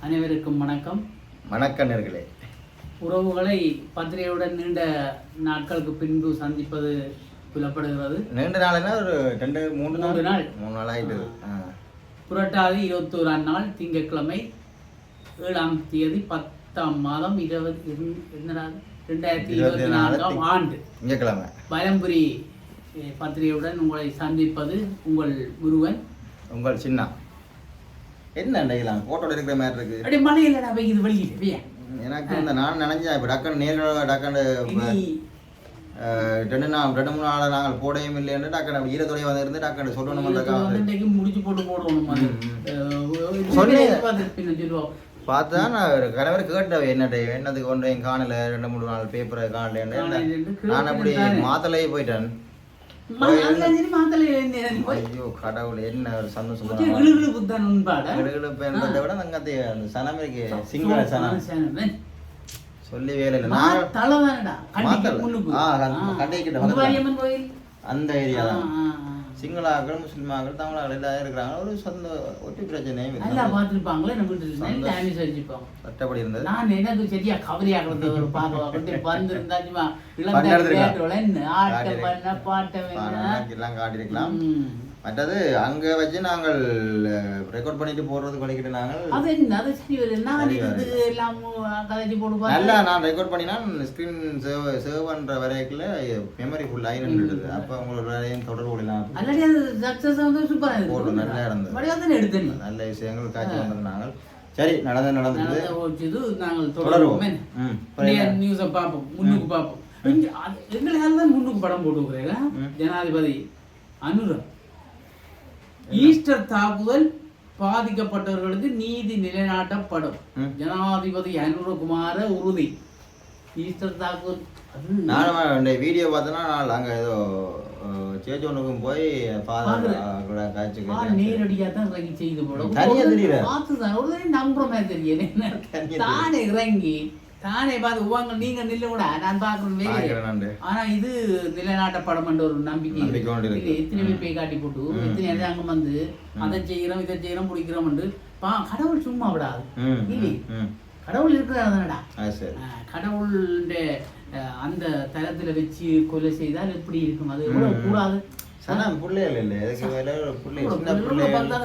அனைவருக்கும் வணக்கம். வணக்கம் நேர்களே. உறவுகளை பத்திரிகையுடன் நீண்ட நாட்களுக்கு பின்பு சந்திப்பது புலப்படுகிறது. நீண்ட நாள்னா ஒரு 2-3 நாள் ஆயிட்டு. புரட்டாதி 21ஆம் நாள் திங்கட்கிழமை 7ஆம் தேதி 10ஆம் மாதம் 2024ஆம் ஆண்டு திங்கட்கிழமை வலம்புரி பத்திரிகையுடன் உங்களை சந்திப்பது உங்கள் முருகன், உங்கள் சின்ன. என்ன நினைக்கலாம் போட்டோட இருக்கிற மாதிரி இருக்கு. அப்படியே மழையிலடா இது வெளியில எனக்கு இந்த நான் நினைச்சேன் இப்போ டக்குன்னு நேர்களோட டக்குன்னு 2-3 நாள் நாங்கள் போடையும் இல்லைன்னு டக்குன்னு ஈரத்துறையை வந்து டக்குன்னு சொல்லணும். முடிச்சு போட்டு போடணும் பார்த்தா நான் கணவர் கேட்டவை என்னதுக்கு ஒன்றை காணல 2-3 நாள் பேப்பரை காணல. நான் அப்படி மாத்தலையே போயிட்டேன். ஐயோ கடவுள், என்ன ஒரு சந்தோஷம். விட நங்கத்தை சனமே சிங்கள சனம் சொல்லி வேலை இல்லை. அந்த ஏரியா தான் சிங்களாக்கள், முஸ்லிமாக்கள், தமிழாக்கள் எல்லாம் இருக்கிறாங்க. ஒரு சொந்த ஒட்டி பிரச்சனையும் கட்டப்படி இருந்தது. நான் எனக்கு சரியா கவலையாக எல்லாம் காட்டியிருக்கலாம். மற்றது அங்க வச்சு நாங்கள் ரெக்கார்ட் பண்ணிட்டு போடுறது பண்ணிக்கிட்டு நாங்கள் நல்லா நான் ரெக்கார்ட் பண்ணினா ஸ்கிரீன் சேவ் பண்ற வரைக்குள்ள மெமரி ஃபுல் ஆகி நின்றுடுது. அப்ப உங்களோட வேலையும் தொடர்பு கொள்ளலாம். போட்டு நல்லா இருந்தது. நல்ல விஷயங்கள் காட்சி வந்தது. நாங்கள் சரி நடந்தது நாங்கள் தொடருவோம். நியூஸை பார்ப்போம், முன்னுக்கு பார்ப்போம். எங்களால தான் முன்னுக்கு படம் போட்டு ஜனாதிபதி அனுரா ஈஸ்டர் தாக்குதல் பாதிக்கப்பட்டவர்களுக்கு நீதி நிலைநாட்டப்படும். ஜனாதிபதி அனுரகுமார உறுதி. ஈஸ்டர் தாக்குதல் நானும் வீடியோ பார்த்தோன்னா அங்கே ஏதோ சேச்சு ஒன்றுக்கும் போய் நேரடியாக தான் இறங்கி செய்து போடும். பார்த்துதான் ஒரு நம்புற மாதிரி தெரியல. தானே இறங்கி தானே பார்த்து உவாங்க நீங்க நில்ல கூட நான் பாக்குறேன். ஆனா இது நிலைநாட்டப்படம் என்ற ஒரு நம்பிக்கை. எத்தனை பேர் பேய் காட்டி போட்டு எத்தனை அரசாங்கம் வந்து அதை செய்யறோம் இதை செய்யறோம் பிடிக்கிறோம். கடவுள் சும்மா விடாது. இல்லை, கடவுள் இருக்கிறாடா. கடவுளுடைய அந்த தரத்துல வச்சு கொலை செய்தால் எப்படி இருக்கும்? அது எவ்வளவு கூடாது.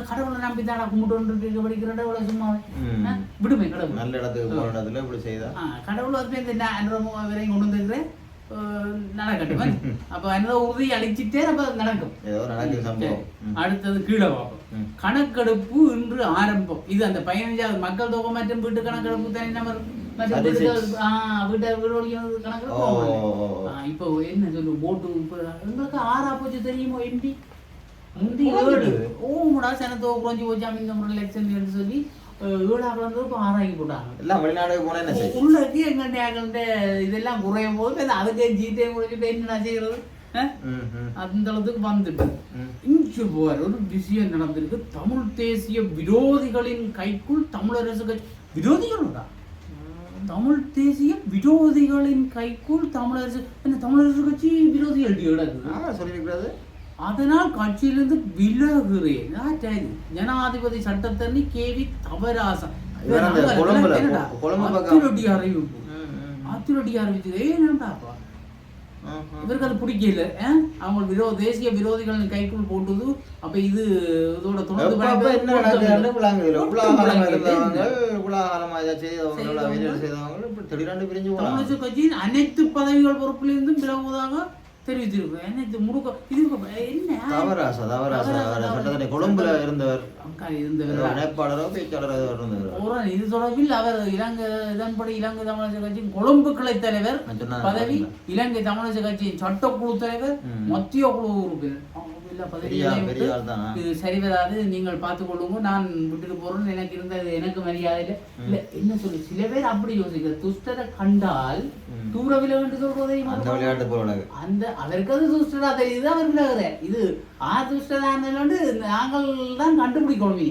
கடவுளை நம்பித்தாடா கும்பிட்டு படிக்கிறேன். சும்மா விடுமே கடவுள் நல்ல இடத்துக்கு போன இடத்துல இப்படி செய்தா கடவுள் வரையும் கொண்டு வந்துருக்கிறேன் நடக்கட்டும். அப்ப அந்த உறுதி அழிச்சிட்டே அப்ப நடக்கும். அடுத்தது கீழே பார்ப்போம். கணக்கெடுப்பு இன்று ஆரம்பம். இது அந்த 15வது மக்கள் தொகை மற்றும் வீட்டு கணக்கெடுப்பு தனி நபர் இப்போ என்ன சொல்லு போட்டு எங்களுக்கு 6 போச்சு தெரியுமோ? எம்பி முந்தி 7 ஓமுடா சனத்தோ குறைஞ்சி போச்சாம இந்த முறை எலெக்ஷன் சொல்லி 7 வந்து இப்போ 6 போட்டாங்க. எல்லாம் வெளிநாடு போனா உள்ளக்கு எங்க இதெல்லாம் குறையும் போது அதுக்கே ஜீட்டே குறைஞ்சிட்டு என்ன செய்யறது? அந்த அளவுக்கு வந்துட்டு இங்கு போற ஒரு விஷயம் நடந்திருக்கு. தமிழ் தேசிய விரோதிகளின் கைக்குள் தமிழரசு கட்சி விரோதிகள் தான். தமிழ் தேசிய விரோதிகளின் கைக்குள் தமிழரசு கட்சி விரோதிகள் சொல்லியிருக்கிறது. அதனால் கட்சியிலிருந்து விலகுறேன். ஜனாதிபதி சட்டத்தரணி கேவி தவராசன் அத்திரடி அறிவிச்சது. ஏன்டாப்பா இவருக்கு அது பிடிக்கல. அவங்க தேசிய விரோதிகளின் கைக்குள் போட்டது. அப்ப இது இதோட தொடர்ந்து கட்சியின் அனைத்து பதவிகள் பொறுப்பிலிருந்தும் விலகுவதாக தெரிவித்திருக்கிறேன். அனைத்து முழுக்க இது என்ன கொழும்புல இருந்தவர் நேபாளரோ பேச்சாளரோ இருந்தவர். இது தொடர்பில் அவர் இலங்கை இதன்படி இலங்கை தமிழரசு கட்சியின் கொழும்பு கிளை தலைவர் பதவி, இலங்கை தமிழரசு கட்சியின் சட்டக்குழு தலைவர், மத்திய குழு உறுப்பினர் இது சரி வராது. நீங்கள் பார்த்துக் கொள்ளுங்க, நான் விட்டுட்டு போறேன்னு எனக்கு இருந்தது. எனக்கு மரியாதை இல்ல என்ன சொல்லு. சில பேர் அப்படி யோசிக்கிற துஷ்டரை கண்டால் தூர விலகு சொல்றதே அந்த அவருக்கு அது துஷ்டரா தெரியுது. அவர் விலகுற இது துஷ்டதான் நாங்கள் தான் கண்டுபிடிக்கணும்.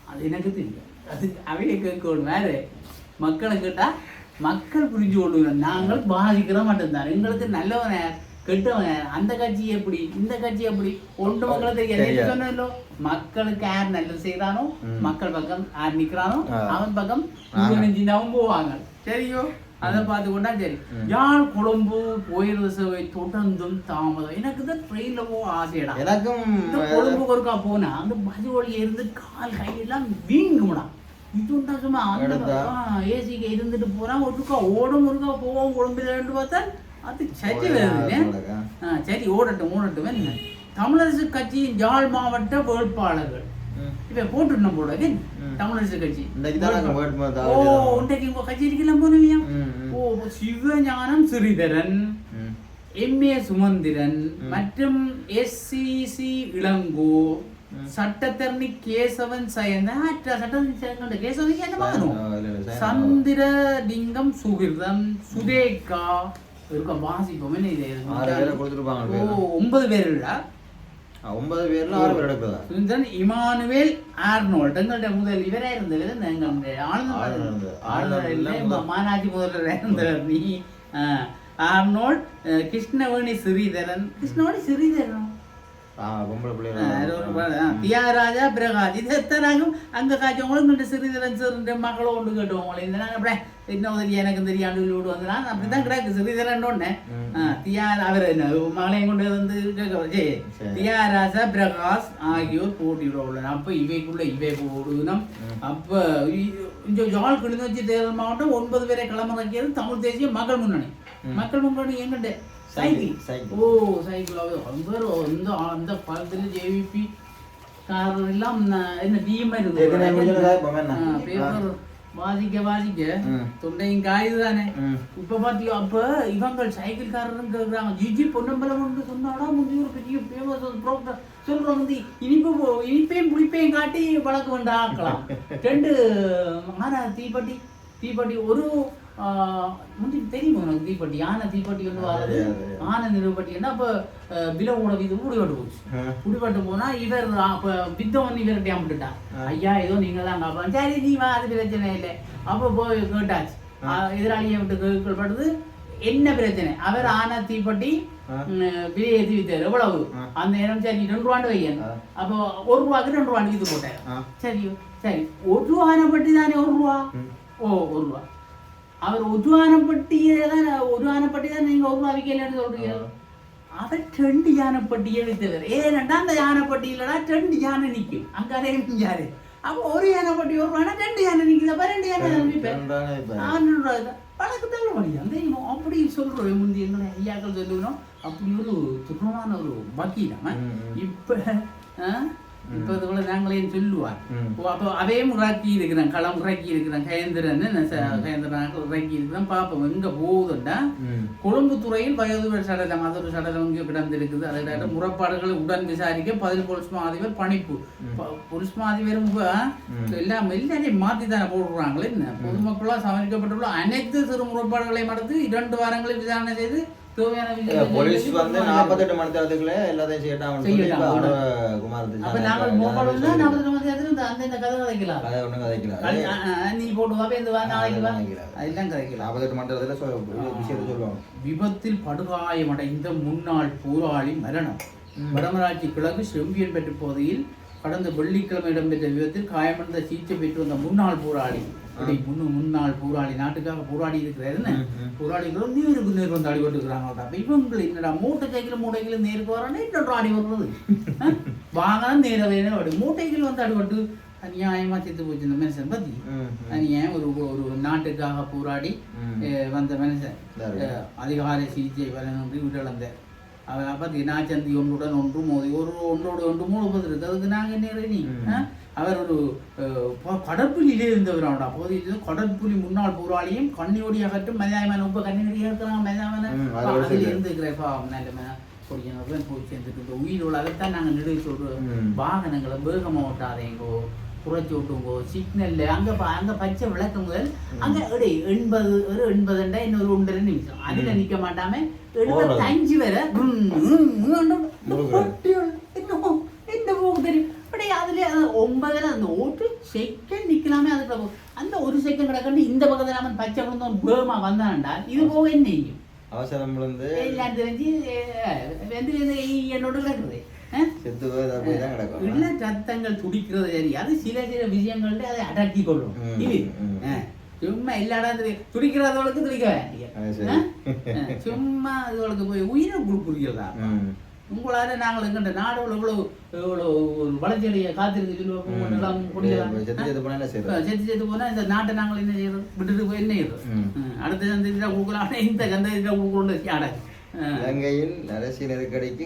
அது எனக்கு தெரியும். அது அவையை கேட்கணும். வேற மக்களை கேட்டா மக்கள் புரிஞ்சு கொள்ளுங்க. நாங்கள் பாதிக்கிற மட்டும்தான். எங்களுக்கு நல்லவன கெட்டவங்க அந்த கட்சி எப்படி இந்த கட்சி எப்படி ஒன்று மக்களுக்கு தெரியாது சொன்னோ மக்களுக்கு யார் நல்லது செய்யறானோ மக்கள் பக்கம் யார் நிக்கிறானோ அவன் பக்கம் நெஞ்சினாவும் போவாங்க சரியோ அதை பார்த்து கொண்டா சரி யாழ் கொழும்பு போயிடுற சேவை தொடர்ந்தும் தாமதம் எனக்கு தான் ட்ரெயின்ல போக ஆசையடா எனக்கும் கொழும்புக்கு ஒருக்கா போனா அந்த பஸ் வழிய இருந்து கால் கையெல்லாம் வீங்கும்டா இதுண்டா சும்மா அந்த ஏசிக்கு இருந்துட்டு போறான் ஒருக்கா ஓடும் ஒருக்கா போவோம் கொழும்புல பார்த்தா அது சரி வருது சரி ஓடட்டும் என்ன தமிழரசு கட்சியின் யாழ் மாவட்ட வேட்பாளர்கள் இப்ப போட்டுருந்தோம் போல தமிழரசு கட்சி உங்க கட்சி இருக்கலாம் போனவியா ஓ சிவஞானம் ஸ்ரீதரன் எம்ஏ சுமந்திரன் மற்றும் எஸ்சிசி இளங்கோ சட்டத்தரணி கேசவன் சந்திரலிங்கம் சுகிர்தம் சுதேகா இருக்க வாசிப்போம் என்ன இது 9 பேர் இல்ல 9 பேர்ல 6 பேர் எடுப்பதா சுந்தரன் இமானுவேல் ஆர்னோல்ட் எங்கள்ட்ட முதல் இவரே இருந்தவர் எங்களுடைய ஆளுநர் மாநாட்சி முதல்வர் இருந்தவர் நீ ஆர்னோல்ட் கிருஷ்ணவேணி ஸ்ரீதரன் தியாகராஜா பிரகாஷ் இது எத்தனாகும் அங்க காய்ச்சவங்களும் ஸ்ரீதரன் சிறு மக்களை கொண்டு கேட்டுவோங்களே இந்த நாங்கள் அப்படியே இன்னும் எனக்கு தெரியாண்டு வீடு வந்துடான் அப்படிதான் கிடக்கு ஸ்ரீதரன் ஒண்ணு அவர் மகளையும் கொண்டு வந்து தியாகராஜா பிரகாஷ் ஆகியோர் போட்டியிட உள்ளன அப்ப இவை போடணும் அப்ப இந்த யாழ் கிளிநொச்சி தேர்தல் மாவட்டம் 9 பேரை களமிறக்கியது தமிழ் தேசிய மக்கள் முன்னணி எங்கிட்ட சைக்கிள் அந்த காலத்துல ஜேவிபி காரர் எல்லாம் என்ன டீமா பேப்பர் வாசிக்க தொண்டையும் காயுது தானே இப்ப பாத்தியோ அப்ப இவங்கள் சைக்கிள் காரரும் கேக்குறாங்க ஜிஜி பொன்னம்பலம் ஒன்று சொன்னாடா முந்தி ஒரு பெரிய பேமஸ் சொல்றோம் வந்து இனிப்பையும் புளிப்பையும் காட்டி வழக்கு வேண்டா ஆக்கலாம் 2 தீப்பட்டி ஒரு முந்தி தெரியுமா உனக்கு தீப்பட்டி யானை தீப்பட்டி வந்து வர்றது ஆனை நிறுவப்பட்டின்னா அப்ப பிலவோட இது முடிவட்டு போச்சு முடிவட்டு போனா இவர் வித்தம் இவர் டேம்பிட்டான் ஐயா ஏதோ நீங்க தான் காப்பான் சரி நீ வா அது பிரச்சனை இல்லை அப்ப போய் கேட்டாச்சு எதிராளியை விட்டு கேட்கப்படுது என்ன பிரச்சனை அவர் ஆனை தீப்பட்டி விலை ஏற்றி வித்தாரு எவ்வளவு அந்த நேரம் சரி 2 ரூபாண்டு வையணும் அப்போ 1 ரூபாய்க்கு 2 ரூபாண்டு இது போட்டாரு சரி 1 ரூபான பட்டி தானே 1 ரூபா 1 ரூபா அவர் ஒரு ஆனைப்பட்டியை தான் நீங்க 1 ரூபா விற்கலன்னு சொல்றீங்க அவர் 2 யானைப்பட்டியை வித்தவர் ஏனண்டா அந்த யானைப்பட்டியிலடா 2 யானை நிற்கும் அங்க அதே யாரு அப்போ ஒரு யானைப்பட்டி 1 ரூபானா 2 யானை நிற்குது 2 யானை விற்பேன் பழக்கு தள்ள முடியும் தெரியுமா அப்படி சொல்றோம் முந்தி எங்களை ஐயாக்கள் சொல்லுவோம் அப்படி ஒரு துணமான ஒரு வக்கீலாம இப்ப இதுக்குள்ள நாங்களே சொல்லுவார் அப்போ அவையும் இறக்கி இருக்கிறேன் களம் இறக்கி இருக்கிறேன் கயந்திரன் இறக்கி இருக்கிறேன் பாப்போம் எங்க போகுதுன்னா கொழும்பு துறையில் வயது சடலம் அது ஒரு சடலம் இங்கே கிடந்திருக்குது அதை முறைப்பாடுகளை உடன் விசாரிக்க 10 போலீஸ் மாதிபர் பணிப்பு போலீஸ் மாதிபரும் எல்லாரையும் மாத்தி தானே போடுறாங்களே என்ன பொதுமக்களால் சமர்ப்பிக்கப்பட்டுள்ள அனைத்து சிறு முறைப்பாடுகளையும் அடுத்து 2 வாரங்களில் விசாரணை செய்து போலீஸ் வந்து 48 மணி நேரத்துக்குள்ள எல்லாத்தையும் அப்ப நாங்கள் மோபால் 48 மணி நேரத்துல அந்த கதை கதைக்கலாம் அதை ஒண்ணும் கதைக்கலாம் நீ போட்டு வா இந்த வா நாளைக்கு வா அதெல்லாம் கதைக்கலாம் 48 மணி நேரத்துல விஷயத்தை சொல்லுவாங்க விபத்தில் படுகாயமடைந்த முன்னாள் போராளி மரணம் வடமராட்சி கிழக்கு செம்பியன் பெற்ற போதையில் கடந்த வெள்ளிக்கிழமை இடம்பெற்ற விபத்தில் காயமடைந்த சிகிச்சை பெற்று வந்த முன்னாள் போராளி முன்னாள் போராளி நாட்டுக்காக போராடி இருக்கிறாருன்னு போராளிகளும் நேருக்கு வந்து அடிபட்டுக்கிறாங்க அப்ப இவங்க என்னடா மூட்டைகள் நேருக்கு வரானே இன்னொரு அடி வருவது வாங்க நேர வேணும் மூட்டைகள் வந்து அடிபட்டு அநியாயமா செத்து போச்சு இந்த மனுஷன் பத்தி அநியாயம் ஒரு நாட்டுக்காக போராடி வந்த மனுஷன் அதிகார சிகிச்சை வழங்கி உயிரிழந்த அவன் பத்தி நாச்சந்தி ஒன்றுடன் ஒன்று மோதி ஒன்றோடு 3 இருக்கு அதுக்கு நாங்க என்ன அவர் ஒரு கடற்புலியிலே இருந்தவர் அவனோட அப்போது கடற்புலி முன்னாள் போராளியும் கண்ணியோடி அகற்றும் மனிதாயமான உப்ப கண்ணி இருக்கிறாங்க மனிதாயமான அதில் இருந்துக்கிறப்பா நல்ல பொடியனோட போய் சேர்ந்துட்டு உயிரோடு அதைத்தான் நாங்கள் நெடுவி சொல்றோம் வாகனங்களை வேகமாக ஓட்டாதேங்கோ குறைச்சி விட்டுங்கோ சிக்னல்ல அங்க பச்சை விளக்கம் முதல் அங்க 80 இன்னொரு 1.5 நிமிஷம் அதுல நிக்க மாட்டாம 75 வரை என்ன போக தெரியும் அதுல 9 அந்த ஓட்டு செகண்ட் நிக்கலாமே அதுக்கு அந்த 1 செகண்ட் கிடக்கண்டு இந்த பக்கத்துல பச்சை விழுந்தோம் வேகமா வந்தான்டா இது போக என்ன அவசரம் விழுந்து எல்லாம் தெரிஞ்சு என்னோட கிடக்குது செத்து போய் தான் கிடக்கும். இல்ல சத்தங்கள் துடிக்கிறது சரி, அது சில விஷயங்கள்ட்ட அதை அடக்கி கொள்ளும். இது சும்மா எல்லா இடம் துடிக்கிறதவளுக்கு துடிக்க வேண்டிய சும்மா அதுகளுக்கு போய் உயிரை கொடுக்குறீங்களா? உங்களால நாங்கள் எங்கிட்ட நாடு இவ்வளவு ஒரு வளர்ச்சியடைய காத்திருந்து செத்து போனா இந்த நாட்டை நாங்கள் என்ன செய்யறோம்? விட்டுட்டு போய் என்ன செய்யறோம்? அடுத்த சந்ததியில கொடுக்கலாம், இந்த சந்ததியில கொடுக்கணும். இலங்கையில் அரசியல் நெருக்கடிக்கு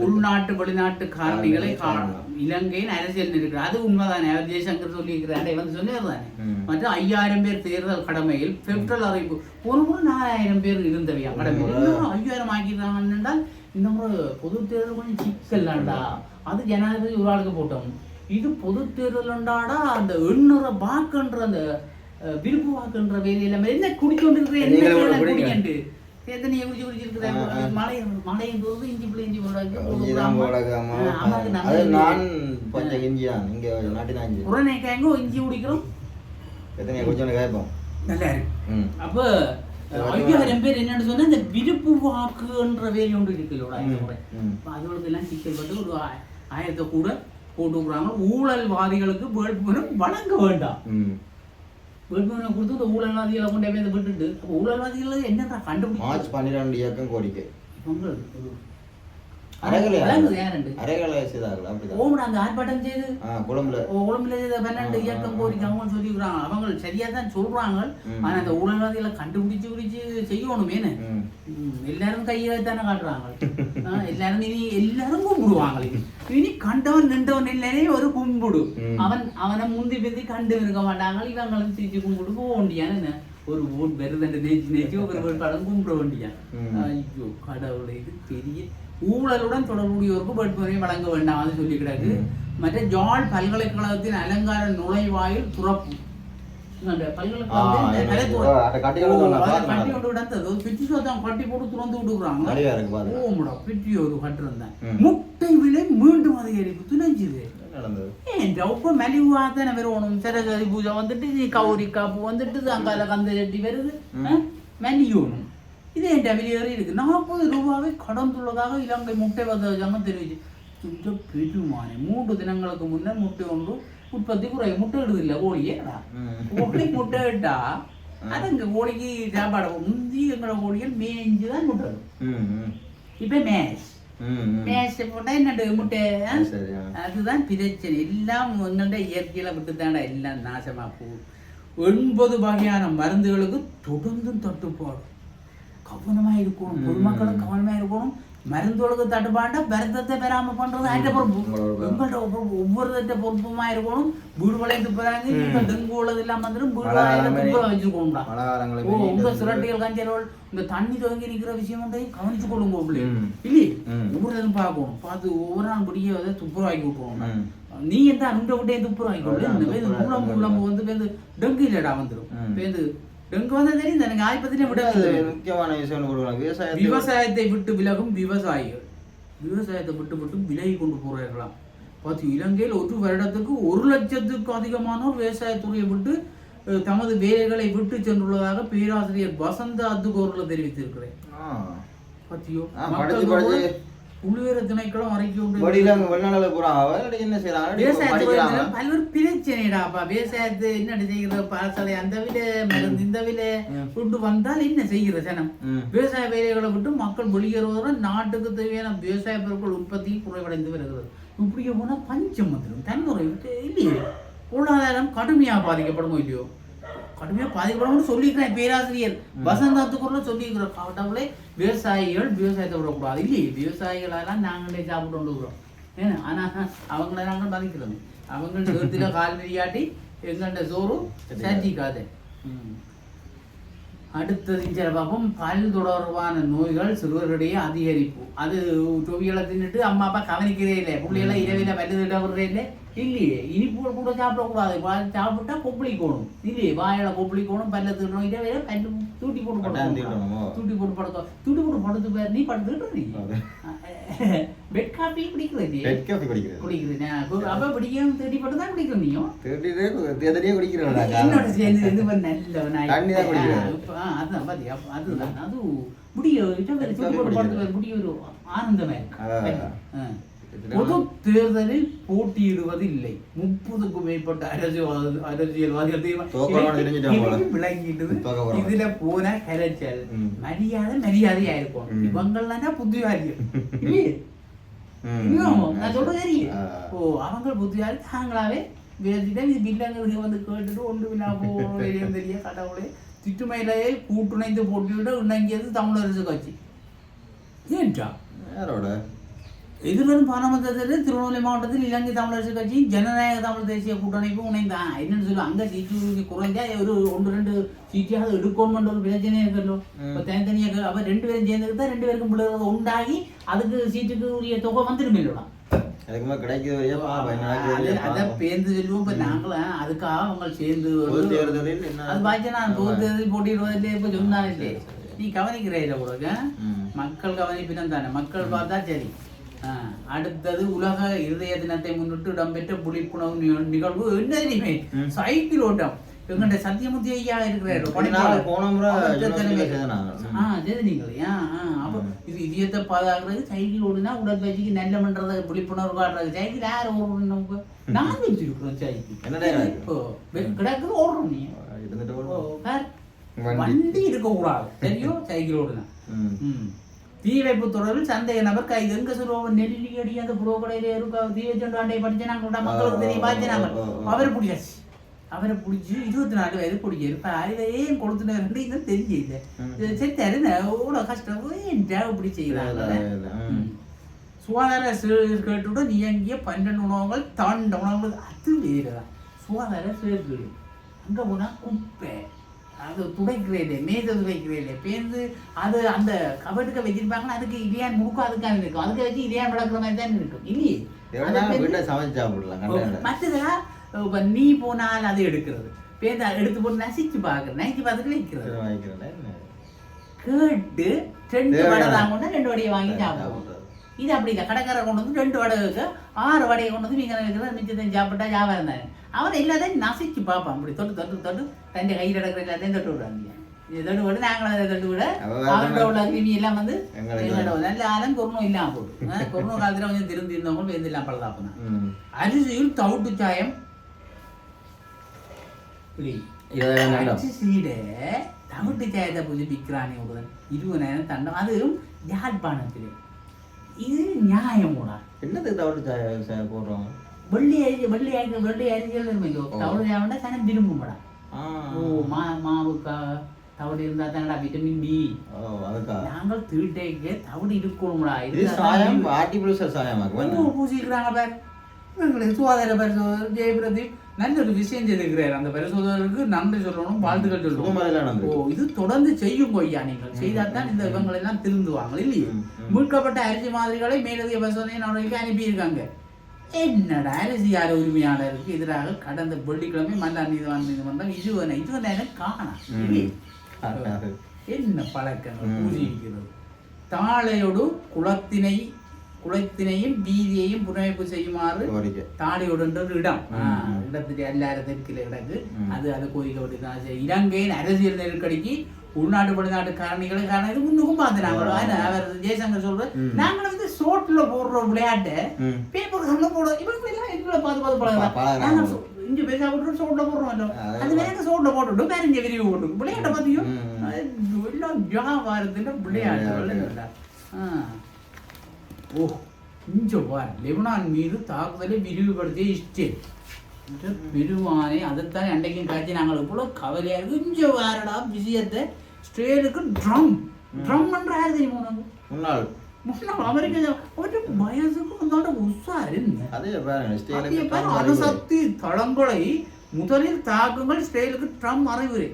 உள்நாட்டு வெளிநாட்டு காரணிகளை காரணம். இலங்கையின் அரசியல் நெருக்கடி அது உண்மைதானே. அவர் ஜெய்சங்கர் சொல்லியிருக்கிறார், வந்து சொன்னார் தானே. மற்றும் 5000 பேர் தேர்தல் கடமையில் பெட்ரோல் அறிவிப்பு ஒரு 4000 பேர் இருந்தவையா கடமையில் 5000 ஆக்கிட்டாங்க என்றால் இன்னொரு பொது தேர்தல் கொஞ்சம் சிக்கல்லாண்டா. அது ஜனாதிபதி ஒரு ஆளுக்கு போட்டோம். இது பொது தேர்தல் உண்டாடா அந்த 800 வாக்குன்ற அந்த விருப்பு வாக்குன்ற வேலையில என்ன குடிக்கொண்டிருக்கிறேன் எத்தனையை குடிச்சு குடிச்சிருக்கிறேன். மழையும் போது இஞ்சி பிள்ளை இஞ்சி உடனேக்காங்க இஞ்சி குடிக்கிறோம். நல்லா இருக்கு. அப்ப 5000 பேர் என்னன்னு சொன்னா இந்த விருப்பு வாக்குன்ற வேலை ஒன்று இருக்குல்லோட அதுகளுக்கு எல்லாம் சிக்கல் பட்டு ஒரு 1000 கூட போட்டுக்கிறாங்க. ஊழல்வாதிகளுக்கு வேட்புமனு வழங்க வேண்டாம். வேட்புமனு கொடுத்து இந்த ஊழல்வாதிகளை கொண்டே போய் விட்டுட்டு ஊழல்வாதிகள் என்னன்னா கண்டுபிடிச்சு மார்ச் 12 இயக்கம் கோரிக்கை ஆர்ப்பாட்டம் செய்து கொழும்புல 12 இயக்கம் கோரிக்கை அவங்க சொல்லிக்கிறாங்க. அவங்க சரியா தான் சொல்றாங்க. ஆனா அந்த ஊழல்வாதிகளை கண்டுபிடிச்சு பிடிச்சு செய்யணுமே. எல்லாரும் கையில தானே காட்டுறாங்க. எல்லாரும் இனி எல்லாரும் கும்பிடுவாங்க. இனி கண்டவன் நின்றவன் எல்லாரையும் ஒரு கும்பிடு. அவனை முந்தி பிந்தி கண்டு இருக்க மாட்டாங்க. இவங்களும் சிரிச்சு கும்பிடு போக வேண்டியான்னு ஒரு ஓட் வருது நேச்சு ஒரு படம் கும்பிட வேண்டியான். ஐயோ கடவுளை, இது பெரிய ஊழலுடன் தொடர்புடையோருக்கு வேட்புமனை வழங்க வேண்டாம் சொல்லிக்கிறாரு. மற்ற ஜாழ் பல்கலைக்கழகத்தின் அலங்கார நுழைவாயில் துறப்பு கட்டி போட்டு துறந்து விட்டுக்கிறாங்க. ஒரு கட்டுறேன் முட்டை விலை மீண்டும் அதிகரிப்பு துணைஞ்சுது. மலிவாதான வருவணும். சரஸ்வதி பூஜை வந்துட்டு கௌரி காப்பு வந்துட்டு அங்கால கந்த சட்டி வருது மலியணும். இது என் வெளியேறி இருக்கு. 40 ரூபாவை கடந்துள்ளதாக இலங்கை முட்டை வர்த்தக தெரிவிச்சு. பெருமானே 3 தினங்களுக்கு முன்னர் முட்டை ஒன்று உற்பத்தி குறை. முட்டை இடுதில்ல கோழியேடா. கோழி முட்டை இட்டா அது இங்க கோழிக்கு சாப்பாடு முந்தி எங்களோட கோழிகள் மேய்ஞ்சுதான் முட்டை இடும். இப்ப மேஷ் போட்டா என்ன முட்டை? அதுதான் பிரச்சனை. எல்லாம் எங்கள்ட இயற்கையில விட்டுத்தாண்டா எல்லாம் நாசமா போகும். 9 வகையான மருந்துகளுக்கு தொடர்ந்து தட்டுப்பாடு. கவனமா இருக்கணும். பொதுமக்களும் கவனமா இருக்கணும். மருந்துகளுக்கு தட்டுப்பாண்டா வருத்தத்தை பெறாம பண்றது ஆயிட்ட பொறுப்பு. எங்கள்கிட்ட ஒவ்வொரு பொறுப்புமா இருக்கணும். வீடு வளைந்து போறாங்க. டெங்கு உள்ளது இல்லாம வந்துடும். வீடு வச்சுக்கோங்களா உங்க சுரட்டிகள் கஞ்சல் இந்த தண்ணி துவங்கி நிக்கிற விஷயம் வந்து கவனிச்சு கொள்ளுங்க. இல்லையே ஒவ்வொரு பார்க்கணும். பார்த்து ஒவ்வொரு நாள் பிடிக்க துப்புரவாக்கி விட்டுருவோம். நீ எந்த அந்த விட்டே துப்புரவாக்கி வந்து டெங்கு இல்லடா வந்துடும். டெங்கு வந்தா தெரியும் எனக்கு ஆய்ப்பத்திலே விட முக்கியமான விஷயம் விவசாயத்தை விட்டு விலகும் விவசாயிகள். விவசாயத்தை விட்டு விலகி கொண்டு போறார்களாம். பார்த்து இலங்கையில் ஒரு வருடத்துக்கு 1 லட்சத்துக்கு அதிகமானோர் விவசாயத்துறையை விட்டு தமது வேலைகளை விட்டு சென்றுள்ளதாக பேராசிரியர் வசந்த அத்துகோர்ல தெரிவித்திருக்கிறேன். பார்த்தியோ புள்ளிவிவர திணைக்களம் பல்வேறு பிரச்சனைடாப்பா. விவசாயத்தை என்ன செய்கிற பாசலை அந்த விட மருந்து இந்த விட கொண்டு வந்தால் என்ன செய்கிற ஜனம்? விவசாய வேலைகளை விட்டு மக்கள் வெளியேறுவதோட நாட்டுக்கு தேவையான விவசாய பொருட்கள் உற்பத்தி குறைவடைந்து வருகிறது. இப்படியே போனா பஞ்சம் வந்துடும். தன்முறை இல்லையே பொருளாதாரம் கடுமையாக பாதிக்கப்படுமோ இல்லையோ? கடுமையாக பாதிக்கப்படும் சொல்லியிருக்கிறேன். பேராசிரியர் வசந்தத்துக்குள்ள சொல்லியிருக்கிறோம். கடவுளே விவசாயிகள் விவசாயத்தை விடக்கூடாது. இல்லையே விவசாயிகளெல்லாம் நாங்களே சாப்பிட்டு வந்துக்கிறோம். ஏன்னா ஆனால் அவங்கள நாங்கள் பாதிக்கிறோம். அவங்க சேர்த்துல கால் விரியாட்டி எங்கள்ட சோறு சாட்டிக்காது. அடுத்தது சில பார்ப்போம். பல் தொடர்பான நோய்கள் சிறுவர்களிடையே அதிகரிப்பு. அது தொவிகளை தின்னுட்டு அம்மா அப்பா கவனிக்கிறதே இல்லை. பிள்ளைகளை இரவில வலுதிட்ட விடுறே இல்லை. இல்லையே இனிப்பு கூட சாப்பிடக்கூடாது சாப்பிட்டா கொப்பளிக்கணும் இல்லையே வாயில கொப்பளிக்கணும் பல்ல தீட்டணும் இதே வேற பல்லு தூட்டி போட்டு படுத்து பேர் நீ படுத்துட்டு நீ பெட் காஃபி குடிக்கிறது அப்ப பிடிக்கும் தேடி போட்டு தான் குடிக்கிற நீயும் என்னோட சேர்ந்து இது நல்ல அதுதான் பாத்தியா அதுதான் அது முடியும் முடிய ஒரு ஆனந்தமே பொது தேர்தலில் போட்டியிடுவதில்லை 30க்கும் மேற்பட்ட அரசியல்வாதிகள் விளங்கிட்டு இதுல போன கரைச்சல் மரியாதையா இருக்கும் இவங்கள்லாம் புத்திவாதிகள் இல்லையே நான் சொல்றது அவங்க புத்திவாதி தாங்களாவே வேதிதான் இது பில்லங்க வந்து கேட்டுட்டு ஒன்று வினா போகும் தெரிய கடவுளே திட்டுமையிலேயே கூட்டுணைந்து போட்டிவிட இணங்கியது தமிழரசு கட்சி ஏன்டா யாரோட எதிர்வரும் பாராளுமன்றத்தில் திருநெல்வேலி மாவட்டத்தில் இலங்கை தமிழரசு கட்சி ஜனநாயக தமிழ் தேசிய கூட்டமைப்பு உணைந்தான் என்னன்னு சொல்லுவோம் அங்கே சீட்டு குறைஞ்சா ஒரு 1-2 சீட்டாக எடுக்கணும்ன்ற ஒரு பிரச்சனை இருக்கല്ലോ இப்போ தனித்தனியாக அவர் 2 பேரும் சேர்ந்துக்கிட்டு தான் 2 பேருக்கும் பிள்ளைகள் உண்டாகி அதுக்கு சீட்டுக்கு உரிய தொகை வந்துடும் இல்லையா அதை பேர்ந்து சொல்லுவோம். இப்போ நாங்களும் அதுக்காக அவங்க சேர்ந்து அது பாய்ச்சா நான் தேர்தலில் போட்டிடுவதில்லை இப்போ சொன்னாலே நீ கவனிக்கிறேன் கூட மக்கள் கவனிப்பினம் தானே மக்கள் பார்த்தா சரி. அடுத்தது உலக இருதய தினத்தை முன்னிட்டு இடம்பெற்ற விழிப்புணர்வு நிகழ்வு என்ன தெரியுமே சைக்கிள் ஓட்டம் எங்கள்கிட்ட சத்தியமூர்த்தி ஐயா இருக்கிறாரு அப்போ இது இதயத்தை பாதுகாக்கிறது சைக்கிள் ஓடுனா உடற்பயிற்சிக்கு நல்ல பண்றத விழிப்புணர்வு காட்டுறது சைக்கிள் யார் ஓடுறோம் நமக்கு நான் வச்சிருக்கிறோம் சைக்கிள் இப்போ கிடக்குது ஓடுறோம் நீ வண்டி இருக்க கூடாது சரியோ சைக்கிள் ஓடுனா தீ வைப்பு தொடர்பில் சந்தேக நபர் கைது எங்க சொல்லுவோம் நெல்லி அடி அந்த புரோக்கடையில இருக்க தீ வச்சு ஆண்டை படிச்சு நாங்க மக்களுக்கு தெரிய பார்த்து நாங்க அவரை பிடிச்சாச்சு அவரை பிடிச்சி 24 வயது பிடிச்சி இப்ப அறிவையே கொடுத்துட்டு இன்னும் தெரியல சரி தருந்த எவ்வளோ கஷ்டம் இப்படி செய்யறாங்க. சுகாதார கேட்டுவிட நீ எங்கேயே 12 உணவுகள் தாண்ட உணவுகள் அது வேறுதான் சுகாதார சேர்க்கீடு அங்க போனா குப்பை அது துடைக்கிறேன் மேதை துடைக்கிறேன் பேருந்து அது அந்த கபட்டுக்க வச்சிருப்பாங்கன்னா அதுக்கு இலியான் முழுக்க அதுக்கான இருக்கும் அதுக்கு வச்சு இலியான் வளர்க்குற மாதிரி தான் இருக்கும் இல்லையே மற்றதெல்லாம் இப்போ நீ போனால் அது எடுக்கிறது பேருந்து எடுத்து போட்டு நசிச்சு பார்த்துட்டு வைக்கிறது கேட்டு 2 வடை தாங்கன்னா 2 வடையை வாங்கி சாப்பிடுவோம். இது அப்படி இல்லை கடைக்கார கொண்டு வந்து 2 வடை வைக்க 6 வடையை கொண்டு வந்து நீங்கள் வைக்கிறது மிச்சத்தை சாப்பிட்டா வியாபாரம் தானே அவன் எல்லாத்தையும் நசிச்சு பார்ப்பான் அப்படி தொட்டு தன் கையில் எடுக்கிற எல்லாத்தையும் தொட்டு விடாங்க இது தொட்டு விட நாங்களும் அதை தொட்டு விட அவங்களோட உள்ள கிருமி எல்லாம் வந்து நல்ல ஆலம் கொரோனா இல்லாமல் போடும் கொரோனா காலத்தில் கொஞ்சம் திருந்தி இருந்தவங்களும் வேந்து இல்லாமல் பழதாப்பனா அரிசியில் தவிட்டு சாயம் அரிசியில தவிட்டு சாயத்தை புதுப்பிக்கிறானே ஒரு 20,000 தண்டம் அதுவும் யாழ்ப்பாணத்தில் இது நியாயம் கூட என்னது தவிட்டு சாயம் போடுறோம் வெள்ளி அரிசிகள் தவிடு சாப்பிட்டா சனம் திரும்பும்டா மாவுக்கா தவிடு இருந்தா தானடா விட்டமின் பி நாங்கள் தீட்டைக்கு தவிடு இருக்கணும்டா பூசிக்கிறாங்க பேர் எங்களுக்கு சுகாதார பரிசோதனை ஜெயபிரதீப் நல்ல ஒரு விஷயம் செய்திருக்கிறார் அந்த பரிசோதனைக்கு நன்றி சொல்லணும் வாழ்த்துக்கள் சொல்லணும். இது தொடர்ந்து செய்யும் கொய்யா நீங்கள் செய்தால்தான் இந்த இவங்களை எல்லாம் திருந்துவாங்க இல்லையே மீட்கப்பட்ட அரிசி மாதிரிகளை மேலதிக பரிசோதனை நடவடிக்கை அனுப்பியிருக்காங்க. என்னடா அரசியார் உரிமையாளருக்கு எதிராக கடந்த வெள்ளிக்கிழமை மன்னார் நீதிமன்றம் இதுவரை காணாம் என்ன பழக்கங்கள் பூஜிக்கிறது தாளையோடு குளத்தினையும் வீதியையும் புனமைப்பு செய்யுமாறு தாளையோடு இடம் இடத்துக்கு எல்லாரும் தெற்கில கிடக்கு அது கோரிக்கை இலங்கையின் அரசியல் நெருக்கடிக்கு உள்நாட்டு வெளிநாட்டு காரணிகளை காரணம் இது முன்னுக்கும் பார்த்துனாங்க அவர் ஜெயசங்கர் சொல்ற நாங்களும் வந்து சோட்ல போடுற விளையாட்டை பேப்பர் போட இவங்க எல்லாம் எங்களை பார்த்து பழகலாம் இங்க பேசா போட்டு சோட்ல போடுறோம் அது வேற சோட்ல போட்டுட்டு வேற இங்க விரிவு போட்டு விளையாட்டை பார்த்தியும் எல்லாம் வியாபாரத்துல விளையாட்டு ஓ இஞ்ச வார் லெபனான் மீது தாக்குதலை விரிவுபடுத்திய இஸ்ரேல் பெருமானே அதைத்தான் அன்றைக்கும் காட்சி நாங்கள் இவ்வளோ கவலையாக இருக்கு இஞ்ச வாரடா விஷயத்தை இஸ்ரேலுக்கு ட்ரம் என்ற யார் தெரியுமா முன்னாள் அமெரிக்க ஒரு வயசுக்கு வந்தோட உஷாரு அணுசக்தி தளங்களை முதலில் தாக்குங்கள் இஸ்ரேலுக்கு ட்ரம்ப் அறிவுரை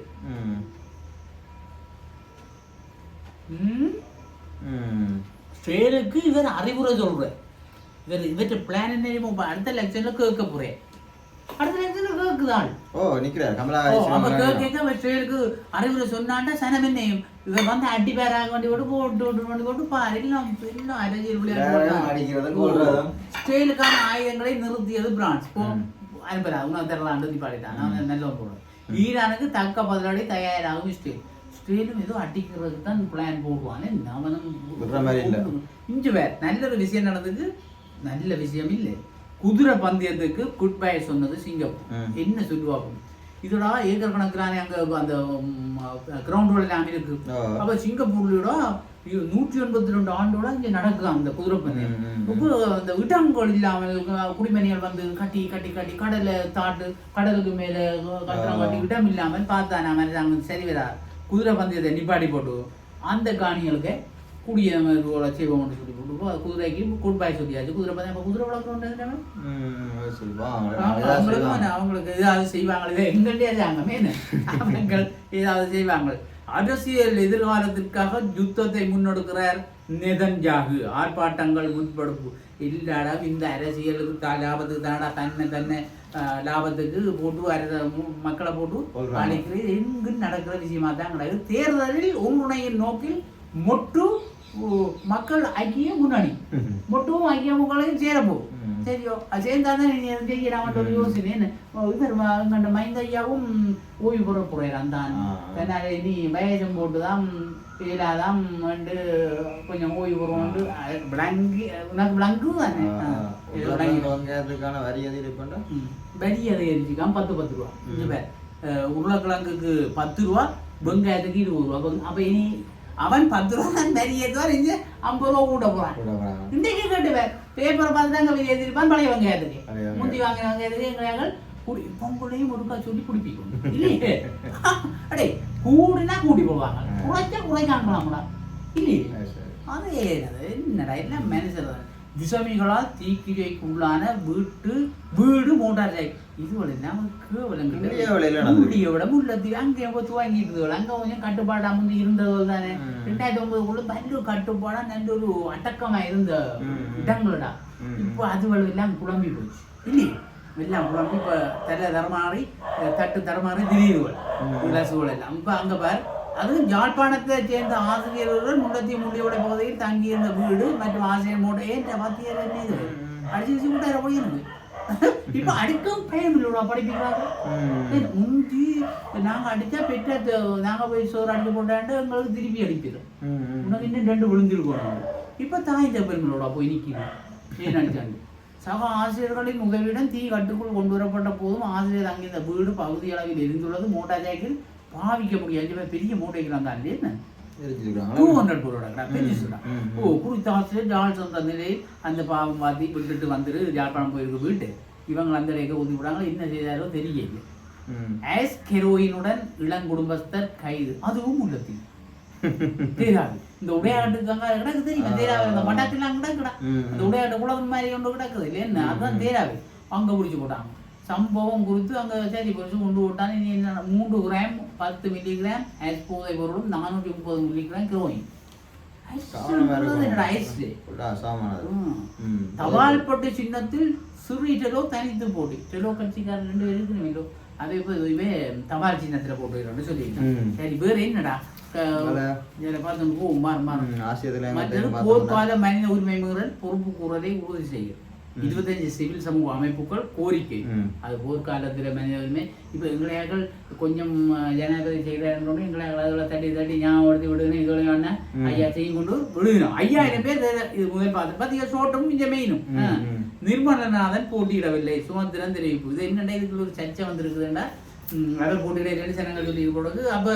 இஸ்ரேலுக்கு இவர் அறிவுரை சொல்ற இவற்றை பிளான் என்ன அடுத்த எலெக்ஷன்ல கேட்க போறேன் அடுத்த எலெக்ஷன்ல கேட்குதாள் நிக்கிறார் கமலா அப்ப கேட்க ஸ்டேலுக்கு அறிவுரை சொன்னாண்டா சனம் என்னையும் இவர் வந்து அடி பேராக வண்டி போட்டு பாரு இன்னும் அரசியல் விளையாட்டு ஸ்டேலுக்கான ஆயுதங்களை நிறுத்தியது பிரான்ஸ் அனுப்பலாம் தரலாண்டு பாடிட்டான் நல்ல போடுறோம் ஈரானுக்கு தக்க பதிலடி தயாராகும் ஸ்டேலும் ஏதோ அடிக்கிறதுக்கு தான் பிளான் போடுவானே அவனும் இஞ்சு பேர் நல்ல ஒரு விஷயம் நடந்தது நல்ல விஷயம் இல்லை குதிரை பந்தயத்துக்கு குட் பை சொன்னது சிங்கப்பூர் என்ன சொல்லுவாங்க இதோட ஏக்கர் கணக்கிலானே அங்க அந்த கிரவுண்ட் எல்லாம் இருக்கு அப்ப சிங்கப்பூர்லோட 182 ஆண்டோட இங்க நடக்குதான் அந்த குதிரை பந்தயம் இப்போ அந்த இடங்கள் இல்லாமல் குடிமணிகள் வந்து கட்டி கட்டி கட்டி கடலுக்கு மேல கட்டுறம் கட்டி இடம் இல்லாமல் பார்த்தா நாம சரி வரா குதிரை பந்தயத்தை நிப்பாடி போட்டு அந்த காணிகளுக்கு குடியோட செய்வோம் சொல்லி போட்டு குதிரைக்கு குட் பை சொல்லியாச்சு குதிரை பந்தயம் குதிரை வளர்க்குறோம் அவங்களுக்கு ஏதாவது செய்வாங்களே எங்கள்டே அவங்கள் ஏதாவது செய்வாங்க அரசியல் எதிர்காலத்திற்காக யுத்தத்தை முன்னெடுக்கிறார் நெதன்யாகு ஆர்ப்பாட்டங்கள் முற்படுப்பு இல்லாடா இந்த அரசியலுக்கு லாபத்துக்கு தானடா தன்னை லாபத்துக்கு போட்டு மக்களை போட்டு அழைக்கிறது எங்கு நடக்கிற விஷயமா தான் கிடையாது தேர்தலில் ஒன்றுணையின் நோக்கில் மொட்டு மக்கள் ஐக்கிய முன்னணி மொட்டும் ஐக்கிய மக்களையும் சேரப்போகும் சரியோ அது சேர்ந்தாதான் செய்யறாமன்ற ஒரு யோசனை இவர் எங்கண்ட மைந்தையாவும் ஓய்வு பெற போறான் தான் அதனால நீ வயசம் போட்டுதான் இயலாதான் வந்து கொஞ்சம் ஓய்வு பெறுவோம் விளங்கு உனக்கு விளங்கு தானே வரி அதிகரிச்சுக்காம 10 ரூபா உருளைக்கிழங்குக்கு 10 ரூபா வெங்காயத்துக்கு 20 ரூபா அப்ப இனி அவன் 10 ரூபா தான் வரி ஏற்றுவார் இங்க 50 ரூபா கூட போறான் இன்றைக்கு கேட்டுவார் பேப்பரை பார்த்து தான் வரி ஏற்றிருப்பான் பழைய வெங்காயத்துக்கு முந்தி வாங்கின வெங்காயத்துக்கு எங்கள் பொங்கலையும் ஒருக்கா சொல்லி குடிப்பிக்கணும் இல்லையே அடே கூடுனா கூட்டி போடுவாங்க குறைச்சா குறைக்காமலாம்டா இல்லையே அதே என்னடா எல்லாம் மேனேஜர் தான் விசமிகளால் தீக்கிரைக்குள்ளான வீடு மோட்டார் சைக்கிள் இதுவரை விட முள்ளத்தில் அங்கே துவங்கிட்டு அங்க கொஞ்சம் கட்டுப்பாடா வந்து இருந்தது தானே 2009 நல்ல கட்டுப்பாடா நல்ல ஒரு அடக்கமா இருந்த இடங்களடா இப்போ அதுவளவு எல்லாம் குழம்பி போச்சு இல்லையே எல்லாம் குழம்பி இப்ப தரமாறி தரமாறி திடீர்வுகள் விளாசுகள் எல்லாம் இப்ப அங்க பார் அதுவும் யாழ்ப்பாணத்தை சேர்ந்த ஆசிரியர்கள் முள்ளியோட பகுதியில் தங்கியிருந்த வீடு மற்றும் ஆசிரியர் மூட்டை ஏன் வாத்தியார் என்ன அடிச்சு விட்டார போயிருக்கு இப்ப அடிக்கும் பயம் இல்லைடா படிப்பிக்கிறாங்க முந்தி நாங்க அடிச்சா பெற்ற நாங்க போய் சோறு அடிக்க போட்டாண்டு எங்களுக்கு திருப்பி அடிக்கிறோம் உனக்கு இன்னும் 2 விழுந்திருக்கோம் இப்ப தாய் தப்பங்களோட போய் நிற்கிறோம் ஏன் அடிச்சாங்க சக ஆசிரியர்களின் உதவியுடன் தீ கட்டுக்குள் கொண்டு வரப்பட்ட போதும் ஆசிரியர் அங்கிருந்த வீடு பகுதி அளவில் எரிந்துள்ளது மோட்டார் சைக்கிள் பாவிக்க முடியாது பெரிய மூட்டைகள் அந்த என்ன 200 குறித்த ஆசிரியர் ஜாழ்சன் தந்தையை அந்த பாவம் மாற்றி விட்டுட்டு வந்துட்டு யாழ்ப்பாணம் போயிருக்கு வீட்டு இவங்க அந்த இடையே ஊதி விடாங்க என்ன செய்தாரோ தெரியல ஆஸ் கெரோயினுடன் இளங்குடும்பஸ்தர் கைது அதுவும் உள்ளத்தில் தெரியாது இந்த உடையாட்டுக்காங்க கிடக்கு தெரியும் தேராவே இந்த மட்டாக்கெல்லாம் கிடக்குடா அந்த உடையாட்டு குளம் மாதிரி ஒன்று கிடக்குது இல்லையா அதுதான் தேராவே அங்க பிடிச்சி போட்டாங்க சம்பவம் குறித்து அங்க சரி பரிசு கொண்டு விட்டாங்க இனி என்ன 3 கிராம் 10 மில்லிகிராம் ஐஸ் போதை பொருளும் 430 மில்லிகிராம் கிரோயின் தபால்பட்டு சின்னத்தில் சிறு டெலோ தனித்து போட்டி டெலோ கட்சிக்காரர் 2 பேர் இருக்கணும் அதே போய் இதுவே தபால் சின்னத்துல போட்டு சொல்லியிருக்கேன் சரி வேற என்னடா போர்க்கால மனித உரிமை மீறல் பொறுப்பு கூறலை உறுதி செய்யும் 25 சிவில் சமூக அமைப்புகள் கோரிக்கை அது போர்க்காலத்தில் மனித உரிமை இப்போ எங்களையாக்கள் கொஞ்சம் ஜனாதிபதி செய்கிறாரு எங்களையாக்கள் அதில் தட்டி ஞாபகப்படுத்தி விடுங்க இதோட வேணா ஐயா செய்யும் கொண்டு விடுகிறோம் 5000 பேர் இது முதல் பார்த்தீங்க சோட்டும் இங்கே மெயினும் நிர்மலநாதன் போட்டியிடவில்லை சுதந்திரம் தெரிவிப்பு இது என்னடா இதுக்குள்ள ஒரு சர்ச்சை வந்திருக்குதுன்னா அவர் போட்டியிட சனங்கள் சொல்லி கொடுக்கு அப்போ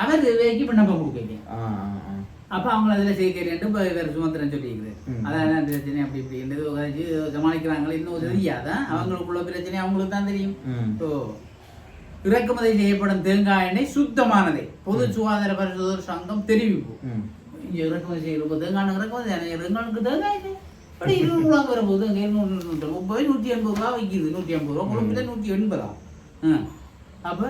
அவர் வேலைக்கு விண்ணப்பம் கொடுக்கலையே அப்போ அவங்க அதில் சேர்க்கிறேன்ட்டு இப்போ வேறு சுமந்திரன் சொல்லியிருக்கிறேன் அதான் பிரச்சனை அப்படி இப்படி சமாளிக்கிறாங்களே இன்னும் தெரியாதான் அவங்களுக்குள்ள பிரச்சனை அவங்களுக்கு தான் தெரியும் ஸோ இறக்குமதி செய்யப்படும் தேங்காய் எண்ணெய் சுத்தமானதை பொது சுகாதார பரிசோதனை சங்கம் தெரிவிப்பு இங்கே இறக்குமதி செய்யற தேங்காய் இறக்குமதி எங்களுக்கு தேங்காய் அப்படி 20 ரூபாய்க்கு வரும்போது அங்கே 230 180 ரூபா வைக்கிது 150 ரூபா குழம்புல 180 அப்போ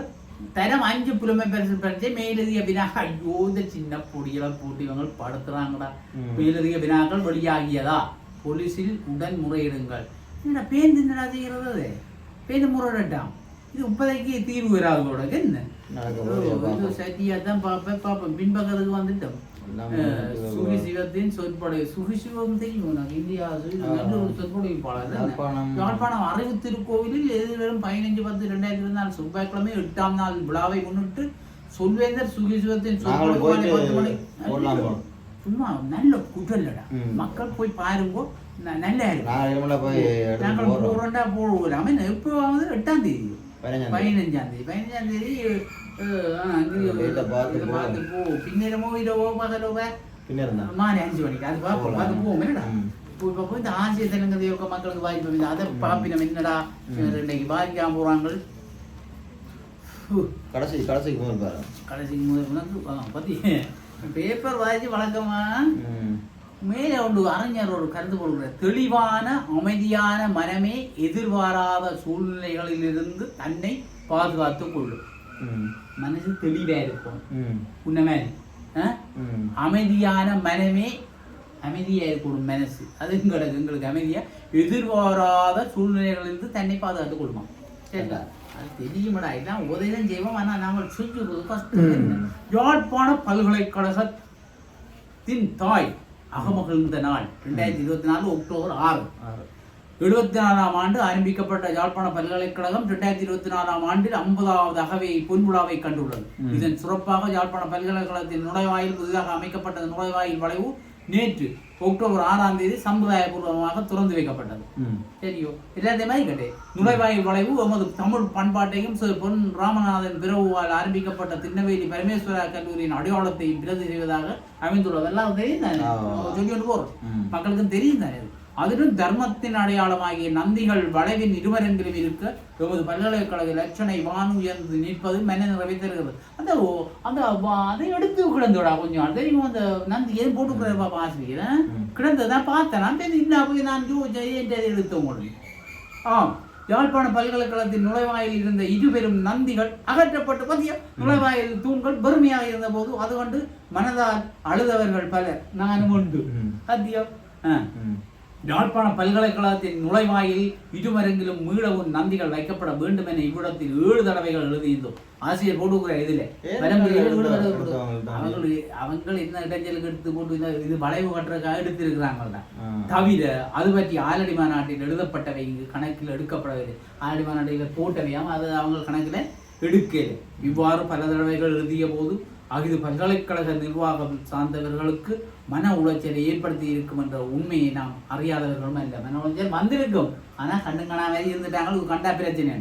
தரம் 5 புலமை பரிசு மேலதிக வினாக்கள் ஐயோ இந்த சின்ன பொடிகளை போட்டு இவங்க படுத்துறாங்கடா மேலதிக வினாக்கள் வெளியாகியதா போலீஸில் உடன் முறையிடுங்கள். என்ன பேருந்து என்னடா செய்கிறது? பேருந்து முறையிட்டான். இது இப்போதைக்கு தீர்வு வராதோட என்ன சட்டியாக தான் பார்ப்பேன். பின்பக்கத்துக்கு வந்துட்டோம். சுகிசிவத்தின் சொற்பொடை. சுகிசிவம் தெரியும் உனக்கு. இந்தியா சொற்பொடை பாடல். யாழ்ப்பாணம் அறிவு திருக்கோவிலில் எதிர்வரும் 15/10/2024 செவ்வாய்க்கிழமை 8ஆம் நாள் விழாவை முன்னிட்டு சொல்வேந்தர் சுகிசிவத்தின் சொற்பொடை சும்மா நல்ல குற்றல்லடா. மக்கள் போய் பாருங்கோ. நல்லா இருக்கு. நாங்கள் போறோண்டா போகலாமே. எப்போ 8ஆம் தேதி 15ஆம் தேதி பார்த்து போ. பின்னரமோ இரவோ பகலோ மாறி 5 மணிக்கு அது பார்த்து போவோம். என்னடா இப்போ இந்த ஆசிய தெலுங்கு மக்களுக்கு வாய்ப்பு அதை பாப்பினம். என்னடா இன்னைக்கு பாதிக்காம போறாங்க. கடைசிக்கு முதல் பத்தி பேப்பர் வாய்ச்சி வழக்கமா மேலே ஒன்று அறிஞர் ஒரு கருத்து போடுகிற தெளிவான அமைதியான மனமே எதிர்பாராத சூழ்நிலைகளிலிருந்து தன்னை பாதுகாத்துக் கொள்ளும். மனசு தெளிவா இருக்கும். உண்மை அமைதியான மனமே அமைதியா இருக்கணும். மனசு அது எங்களுக்கு அமைதியா எதிர்பாராத சூழ்நிலைகளிலிருந்து தன்னை பாதுகாத்துக் கொள்ளுமா. சரிங்களா? அது தெரியுமாடா. எல்லாம் உதவிதான் செய்வோம். ஆனால் நாங்கள் செஞ்சுறது கஷ்டம். யாழ்ப்பாண பல்கலைக்கழகத்தின் தாய் அகமகிழ்ந்த நாள் 2024 அக்டோபர் 6. 74ஆம் ஆண்டு ஆரம்பிக்கப்பட்ட யாழ்ப்பாண பல்கலைக்கழகம் 2024ஆம் ஆண்டில் 50வது அகவை பொன்விழாவை கண்டுள்ளது. இதன் சிறப்பாக யாழ்ப்பாண பல்கலைக்கழகத்தின் நுழைவாயில் புதிதாக அமைக்கப்பட்ட நுழைவாயில் வளைவு நேற்று அக்டோபர் 6ஆம் தேதி சம்பிரதாயபூர்வமாக திறந்து வைக்கப்பட்டது. சரியோ எல்லாத்தையும் மாதிரி கேட்டேன். நுழைவாயில் வளைவு எமது தமிழ் பண்பாட்டையும் பொன் ராமநாதன் பிறவுவால் ஆரம்பிக்கப்பட்ட திருநெல்வேலி பரமேஸ்வரா கல்லூரியின் அடையாளத்தை பிரதி செய்வதாக அமைந்துள்ளது. எல்லாம் தெரியும் தானே, சொல்லி போறோம். மக்களுக்கும் தெரியும் தானே. அதிலும் தர்மத்தின் அடையாளமாகிய நந்திகள் வளைவின் இருவரெங்கிலும் இருக்க எமது பல்கலைக்கழக லட்சணை வான் உயர்ந்து நிற்பது மன நிறைவை தருகிறது. அந்த அந்த அதை எடுத்து கிடந்தோடா கொஞ்சம். அது தெரியும். அந்த நந்தி எதுவும் போட்டுக்கிறப்பா ஆசிரியர் கிடந்ததான் பார்த்தேன். நான் இல்லை போய் நான் எடுத்தவங்க. யாழ்ப்பாண பல்கலைக்கழகத்தின் நுழைவாயில் இருந்த இருபெரும் நந்திகள் அகற்றப்பட்டு பற்றிய நுழைவாயில் தூண்கள் பெருமையாக இருந்த போது அது கொண்டு மனதால் அழுதவர்கள் பலர். நானும் உண்டு. சத்தியம். யாழ்ப்பாண பல்கலைக்கழகத்தின் நுழைவாயில் இருமரங்கிலும் மீளவும் நந்திகள் வைக்கப்பட வேண்டும் என இவ்விடத்தில் 7 தடவைகள் எழுதியிருந்தோம். ஆசிரியர் போட்டுக்கிற இதுல அவங்க என்ன இடைஞ்சலுக்கு எடுத்து போட்டு இது வளைவு கட்டுறதுக்காக எடுத்திருக்கிறாங்கல்ல. தவிர அது பற்றி ஆலடி மாநாட்டில் எழுதப்பட்டவை இங்கு கணக்கில் எடுக்கப்படவில்லை. ஆலடி மாநாட்டில் போட்டவையாம அது அவங்க கணக்கில் எடுக்கல. இவ்வாறு பல தடவைகள் எழுதிய போது இது பல்கலைக்கழக நிர்வாகம் சார்ந்தவர்களுக்கு மன உளைச்சலை ஏற்படுத்தி இருக்கும் என்ற உண்மையை நாம் அறியாதவர்களும் அல்ல. மன உளைச்சல் வந்திருக்கும். ஆனால் கண்டுங்கனா மாதிரி இருந்துட்டாங்க. கண்டா பிரச்சனை.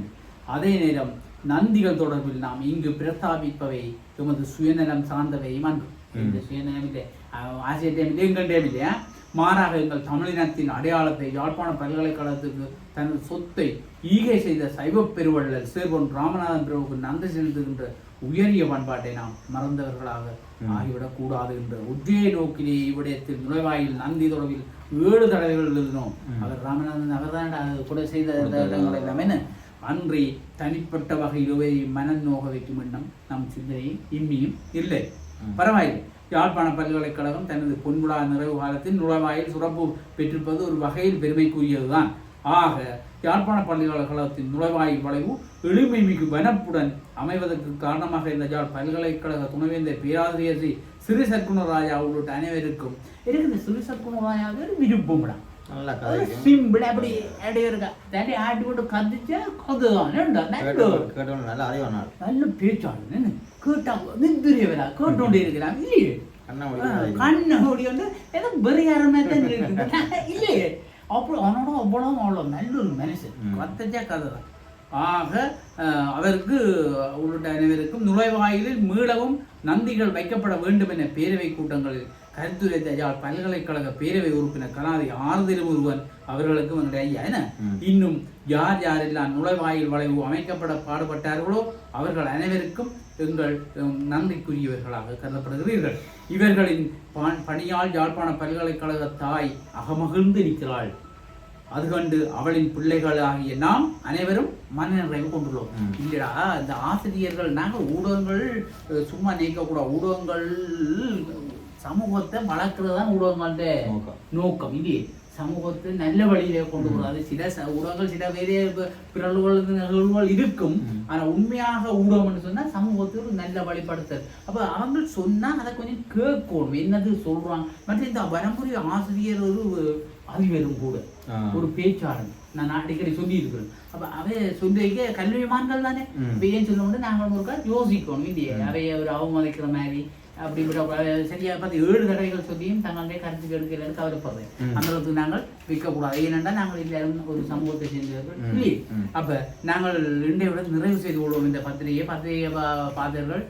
அதே நேரம் நந்திகள் தொடர்பில் நாம் இங்கு பிரஸ்தாபிப்பவை எமது சுயநலம் சார்ந்தவை அன்று. இந்த சுயநலம் இல்லை, ஆசிரியர் இல்லை, எங்கள் டைம் இல்லையா. மாறாக எங்கள் தமிழினத்தின் அடையாளத்தை யாழ்ப்பாண பல்கலைக்கழகத்துக்கு தனது சொத்தை ஈகை செய்த சைவ பெருவள்ளல் சேர்வன் ராமநாதன் பிறவுக்கு நன்றி செலுத்துகின்ற உயரிய பண்பாட்டை நாம் மறந்தவர்களாக ஆகிவிடக் கூடாது என்ற ஒற்றை நோக்கிலே இவ்விடத்தில் நுழைவாயில் நந்தி தொடர்பில் 7 தடவைகள் எழுதினோம். அவர் ராமநாதன் அவர்தான் அது கூட செய்த இடங்கள் எல்லாமே அன்றி தனிப்பட்ட வகையிலே மனம் நோக வைக்கும் எண்ணம் நம் சிந்தனையும் இன்னியும் இல்லை. பரவாயில்லை. யாழ்ப்பாண பல்கலைக்கழகம் தனது பொன்விழா நிறைவு காலத்தில் நுழைவாயில் சிறப்பு பெற்றிருப்பது ஒரு வகையில் பெருமைக்குரியதுதான். ஆக யாழ்ப்பாண பல்கலைக்கழகத்தின் நுழைவாயில் வளைவு எளிமை மிகு வனப்புடன் அமைவதற்கு காரணமாக இருந்த யாழ் பல்கலைக்கழக துணைவேந்தர் பேராசிரியர் ஸ்ரீ சிறி சற்குணராஜா உள்ளிட்ட அனைவருக்கும் எனக்கு இந்த சிறி சற்குணராஜாவே விருப்பம்டா. சிம்பிள் அப்படி இருக்கா தாண்டி ஆட்டி போட்டு கதிச்சா கதுதான் நல்ல பேச்சாளர். கேட்டா நிதிரியவரா கேட்டோண்டே இருக்கிறான். இல்லையே கண்ண ஓடி வந்து ஏதோ பெரியாரமே தான் இல்லையே. அப்புறம் அவனோட அவ்வளோ அவ்வளோ நல்ல ஒரு மனுஷன். கத்தச்சா கதை தான். ஆக அவருக்கு உள்ளிட்ட அனைவருக்கும் நுழைவாயிலில் மீளவும் நந்திகள் வைக்கப்பட வேண்டும் என பேரவை கூட்டங்களில் கருத்துரைத்த யாழ் பல்கலைக்கழக பேரவை உறுப்பினர் கலாதி ஆறுதிருமுருகன் அவர்களுக்கும் எங்களுடைய ஐயா என இன்னும் யார் யாரெல்லாம் நுழைவாயில் வளைவு அமைக்கப்பட பாடுபட்டார்களோ அவர்கள் அனைவருக்கும் எங்கள் நன்றிக்குரியவர்களாக கருதப்படுகிறீர்கள். இவர்களின் பணியால் யாழ்ப்பாண பல்கலைக்கழக தாய் அகமகிழ்ந்து நிற்கிறாள். அது கண்டு அவளின் பிள்ளைகள் ஆகிய நாம் அனைவரும் மனநிறைவு கொண்டுள்ளோம். இல்லடா இந்த ஆசிரியர்கள் நாங்கள் ஊடகங்கள் சும்மா நீக்கக்கூடாது. ஊடகங்கள் சமூகத்தை வளர்க்கிறது தான் ஊடகங்கள நோக்கம். இல்லையே சமூகத்தை நல்ல வழியில கொண்டு போகிறது. சில ஊடகங்கள் சில வேலைய பிறழ்வுகள் நிகழ்வுகள் இருக்கும். ஆனா உண்மையாக ஊடகம்னு சொன்னா சமூகத்துக்கு ஒரு நல்ல வழிபடுத்தல். அப்ப அவங்க சொன்னா அதை கொஞ்சம் கேட்கணும், என்னது சொல்றாங்க. மற்றும் இந்த வனமுறை ஆசிரியர் ஒரு அறிவரும் கூட, ஒரு பேச்சாளர், நான் அடிக்கடி சொல்லி இருக்கிறேன். அப்ப அவை சொல்லிக்க கல்விமான்கள் தானே. இப்ப ஏன் சொல்ல நாங்கள் ஒருக்கா யோசிக்கணும் இல்லையே, அவைய ஒரு அவமதிக்கிற மாதிரி அப்படி சரியா பார்த்து 7 தடவைகள் சொல்லியும் தங்களுடைய கருத்து எடுக்கலன்னு கவலைப்படுறேன். அந்த அளவுக்கு நாங்கள் விற்கக்கூடாது. ஏனென்றால் நாங்கள் எல்லாரும் ஒரு சமூகத்தை சேர்ந்தவர்கள் இல்லையே. அப்ப நாங்கள் இன்றைய விட நிறைவு செய்து கொள்வோம் இந்த பத்திரிகை பாதர்கள்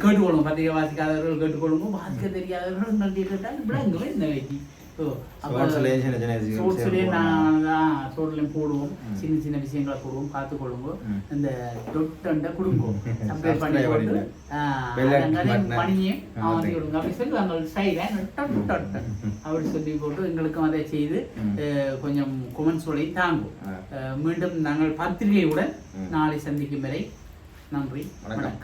கேட்டுக்கொள்வோம். பத்திரிகை வாசிக்காதவர்கள் கேட்டுக்கொள்வோம், வாசிக்க தெரியாதவர்கள் நன்றி கேட்டால் விளங்குவேன் இந்த வைக்கி. சோட்லையும் போடுவோம், சின்ன சின்ன விஷயங்களை போடுவோம், பார்த்துக்கொள்ளுங்க. இந்த டொட்டை கொடுங்க, சப்ஸ்கிரைப் பண்ணி போட்டு பணியே அவன் கொடுங்க அப்படி சொல்லி நாங்கள் சைடில் அப்படி சொல்லி போட்டு எங்களுக்கும் அதை செய்து கொஞ்சம் கொமெண்ட்ஸோடையும் தாங்கும். மீண்டும் நாங்கள் பத்திரிகையுடன் நாளை சந்திக்கும் வரை நன்றி, வணக்கம்.